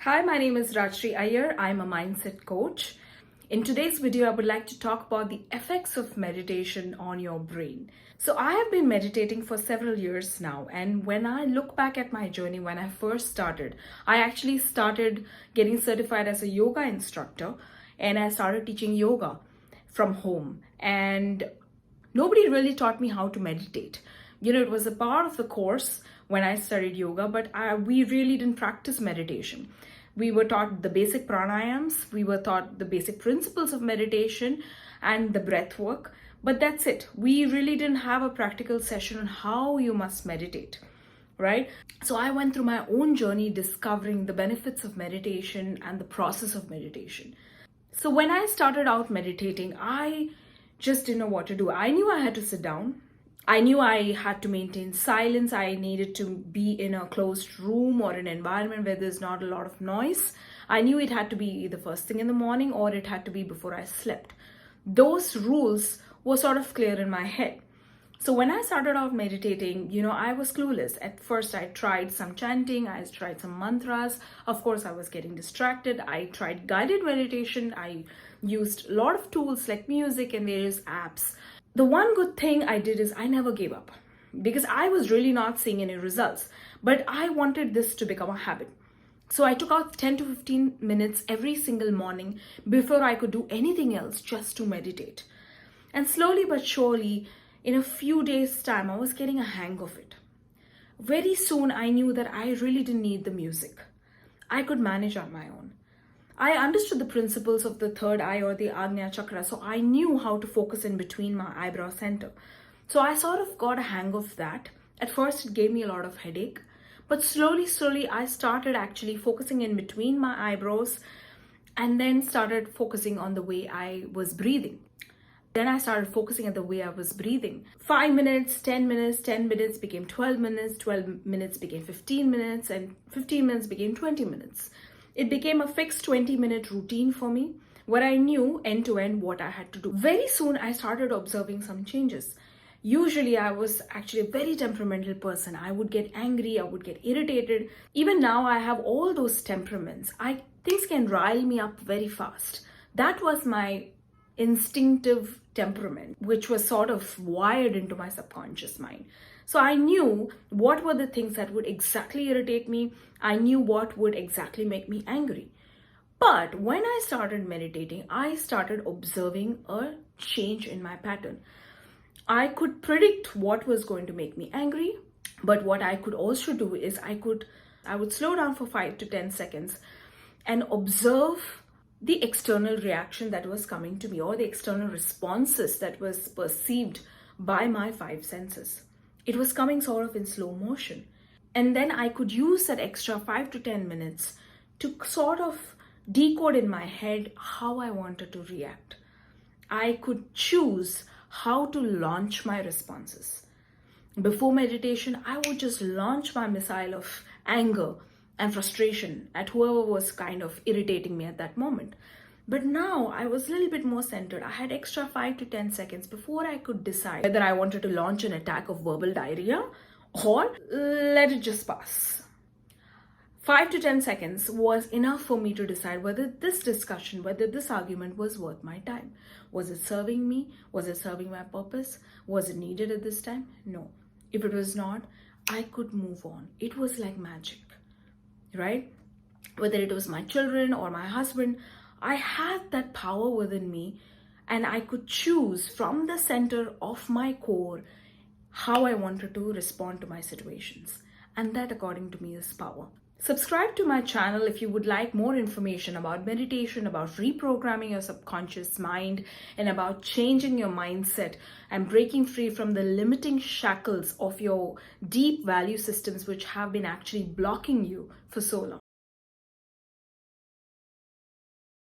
Hi, my name is Rajshri Iyer. I'm a mindset coach. In today's video, I would like to talk about the effects of meditation on your brain. So, I have been meditating for several years now, and when I look back at my journey when I first started, I actually started getting certified as a yoga instructor and I started teaching yoga from home. And nobody really taught me how to meditate. It was a part of the course when I studied yoga, but we really didn't practice meditation. We were taught the basic pranayams, we were taught the basic principles of meditation and the breath work, but that's it. We really didn't have a practical session on how you must meditate, right? So I went through my own journey discovering the benefits of meditation and the process of meditation. So when I started out meditating, I just didn't know what to do. I knew I had to sit down. I knew I had to maintain silence. I needed to be in a closed room or an environment where there's not a lot of noise. I knew it had to be the first thing in the morning or it had to be before I slept. Those rules were sort of clear in my head. So when I started out meditating, I was clueless. At first, I tried some chanting, I tried some mantras. Of course, I was getting distracted. I tried guided meditation. I used a lot of tools like music and various apps. The one good thing I did is I never gave up because I was really not seeing any results. But I wanted this to become a habit. So I took out 10 to 15 minutes every single morning before I could do anything else just to meditate. And slowly but surely, in a few days' time, I was getting a hang of it. Very soon, I knew that I really didn't need the music. I could manage on my own. I understood the principles of the third eye or the Agnya chakra, so I knew how to focus in between my eyebrow center. So I sort of got a hang of that. At first, it gave me a lot of headache, but slowly, I started actually focusing in between my eyebrows and then started focusing on the way I was breathing. Then I started focusing on the way I was breathing. 5 minutes, 10 minutes, 10 minutes became 12 minutes, 12 minutes became 15 minutes, and 15 minutes became 20 minutes. It became a fixed 20-minute routine for me where I knew end to end what I had to do. Very soon, I started observing some changes. Usually, I was actually a very temperamental person. I would get angry, I would get irritated. Even now, I have all those temperaments. Things can rile me up very fast. That was my instinctive temperament, which was sort of wired into my subconscious mind. So I knew what were the things that would exactly irritate me. I knew what would exactly make me angry. But when I started meditating, I started observing a change in my pattern. I could predict what was going to make me angry, but what I could also do is I would slow down for 5 to 10 seconds and observe the external reaction that was coming to me or the external responses that was perceived by my 5 senses. It was coming sort of in slow motion. And then I could use that extra 5 to 10 minutes to sort of decode in my head how I wanted to react. I could choose how to launch my responses. Before meditation, I would just launch my missile of anger and frustration at whoever was kind of irritating me at that moment. But now I was a little bit more centered. I had extra 5 to 10 seconds before I could decide whether I wanted to launch an attack of verbal diarrhea or let it just pass. 5 to 10 seconds was enough for me to decide whether this discussion, whether this argument was worth my time. Was it serving me? Was it serving my purpose? Was it needed at this time? No. If it was not, I could move on. It was like magic, right? Whether it was my children or my husband, I had that power within me and I could choose from the center of my core how I wanted to respond to my situations. And that, according to me, is power. Subscribe to my channel if you would like more information about meditation, about reprogramming your subconscious mind, and about changing your mindset and breaking free from the limiting shackles of your deep value systems which have been actually blocking you for so long.